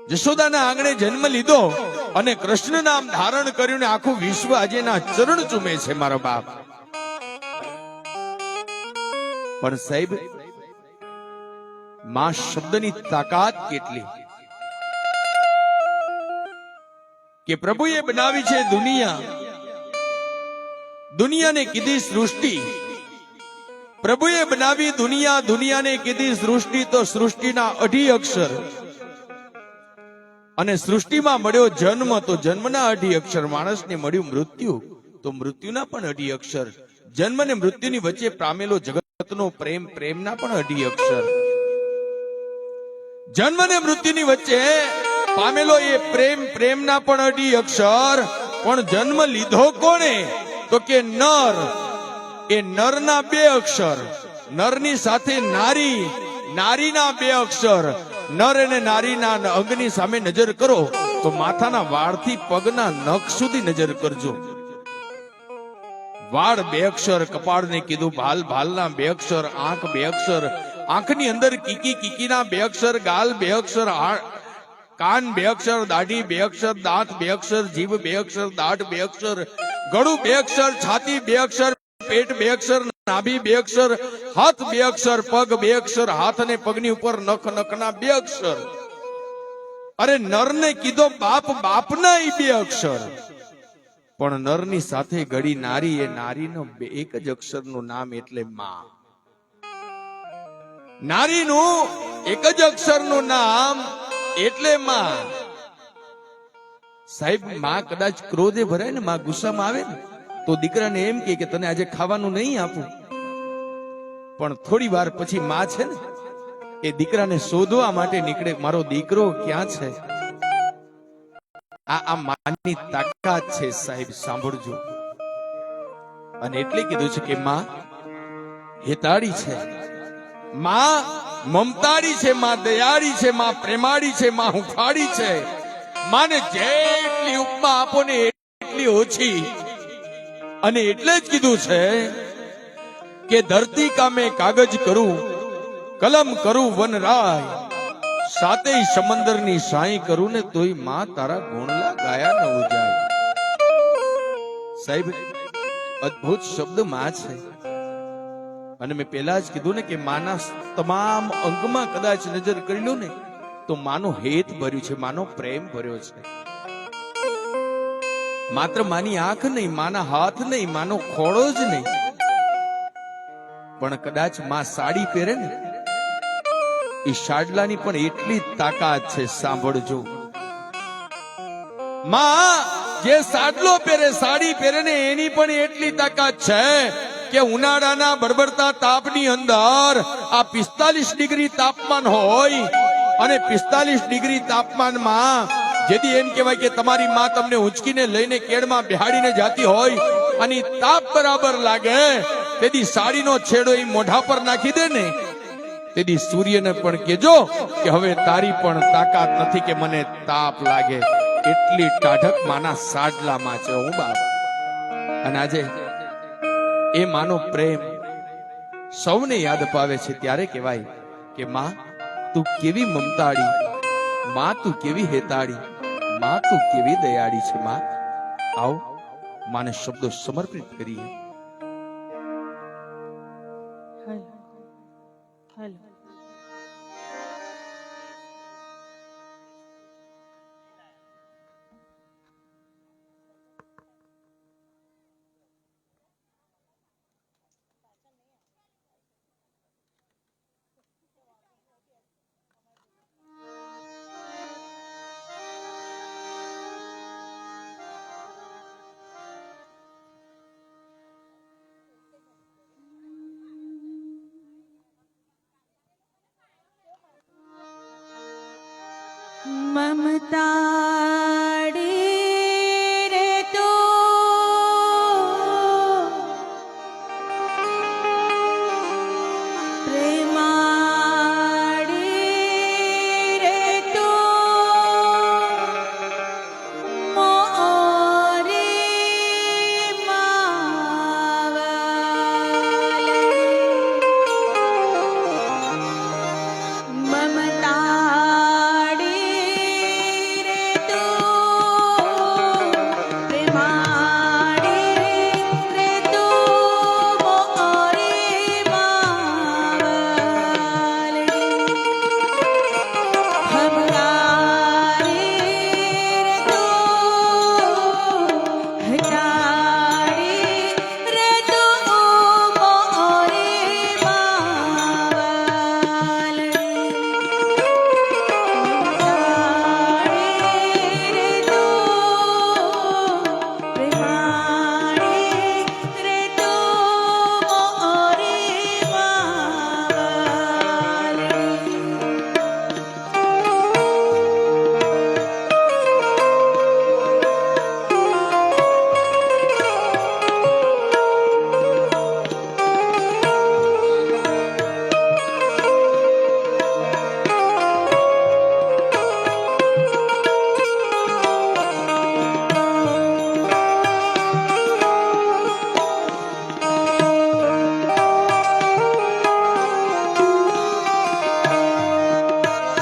જશોદાના આંગણે જન્મ લીધો અને કૃષ્ણ નામ ધારણ કર્યું ને આખું વિશ્વ આજે એના ચરણ ચૂમે છે મારો બાપ. પણ સાહેબ, માં શબ્દની તાકાત કેટલી કે પ્રભુએ બનાવી છે દુનિયા, દુનિયાને કીધી સૃષ્ટિ. પ્રભુએ બનાવી દુનિયા, દુનિયાને કીધી સૃષ્ટિ, તો સૃષ્ટિના 2 અક્ષર અને સૃષ્ટિમાં મળ્યો જન્મ, તો જન્મના 2 અક્ષર. માણસને મળ્યું મૃત્યુ, તો મૃત્યુના પણ 2 અક્ષર. જન્મ ને મૃત્યુની વચ્ચે પામેલો જગતનો પ્રેમ, પ્રેમના પણ 2 અક્ષર. જન્મ ને મૃત્યુની વચ્ચે પામેલો એ પ્રેમ, પ્રેમના પણ 2 અક્ષર. પણ જન્મ લીધો કોણે? તો કે નર. એ નરના 2 અક્ષર. નરની સાથે નારી, નારીના 2 અક્ષર. નર અને નારીના અંગની સામે નજર કરો તો માથાના વાળથી પગના નખ સુધી નજર કરજો. વાળ 2 અક્ષર, કપાળને કીધું ભાલ, ભાલના 2 અક્ષર, આંખ 2 અક્ષર, આંખની અંદર કીકી, કીકીના 2 અક્ષર, ગાલ 2 અક્ષર, કાન 2 અક્ષર, દાઢી 2 અક્ષર, દાંત 2 અક્ષર, જીભ 2 અક્ષર, દાઢ 2 અક્ષર, ગળું 2 અક્ષર, છાતી 2 અક્ષર, પેટ 2 અક્ષર, નાભી 2 અક્ષર, હાથ 2 અક્ષર, પગ 2 અક્ષર, હાથ અને પગની ઉપર નખ, નખના 2 અક્ષર. અરે નરને કીધો બાપ, બાપના 2 અક્ષર. પણ નરની સાથે ગળી નારી, એ નારીનો 1 જ અક્ષરનું નામ એટલે માં. નારીનું 1 જ અક્ષરનું નામ એટલે માં. સાહેબ, માં કદાચ ક્રોધે ભરાય ને, માં ગુસ્સામાં આવે ને, તો દીકરાને એમ કે તને આજે ખાવાનું નહીં આપું. પણ થોડી વાર પછી માં છે ને, એ દીકરાને શોધવા માટે નીકળે, મારો દીકરો ક્યાં છે. આ માની તાકાત છે સાહેબ, સાંભળજો. અને એટલે કીધું છે કે માં હેતાળી છે, માં મમતાળી છે, માં દયાળી છે, માં પ્રેમાળી છે, માં હુંફાળી છે. માને જેટલી ઉપમા આપો ને એટલી ઓછી. અને એટલે જ કીધું છે કે ધરતી કામે કાગજ કરું, કલમ કરું વનરાય, સાતેય સમંદરની સાઈ કરું ને તોય માં તારા ગુણલા ગાયા ન ઉજાય. સાહેબ, અદ્ભુત શબ્દ માં છે. અને મેં પહેલા જ કીધું ને કે માના તમામ અંગમાં કદાચ નજર કરી લો ને તો માનો હેત ભર્યું છે, માનો પ્રેમ ભર્યો છે. માત્ર માની આંખ નહીં, માના હાથ નહીં, માનો ખોળો જ નહીં, પણ કદાચ માં સાડી પહેરે ને, એ સાડલાની પણ એટલી તાકાત છે. સાંભળજો, માં જે સાડલો પહેરે, સાડી પહેરે ને, એની પણ એટલી તાકાત છે કે ઉનાળાના બળબડતા તાપની અંદર આ 45 ડિગ્રી તાપમાન હોય અને 45 ડિગ્રી તાપમાનમાં જેથી એમ કહેવાય કે તમારી માં તમને ઉંચકીને લઈને કેળમાં બેહાડીને જાતી હોય અને તાપ બરાબર લાગે, તેથી સાડીનો છેડો એ મોઢા પર નાખી દે ને, તેથી સૂર્યને પણ કહેજો કે હવે તારી પણ તાકાત નથી કે મને તાપ લાગે. એટલી ટાઢક માના સાડલામાં છે હું બાપ. અને આજે એ માનો પ્રેમ સૌને યાદ અપાવે છે ત્યારે કહેવાય કે માં તું કેવી મમતાળી, માં તું કેવી હેતાળી, માં તું કેવી દયાળી છે. માં આવો માને શબ્દો સમર્પિત કરીએ. મમતાડી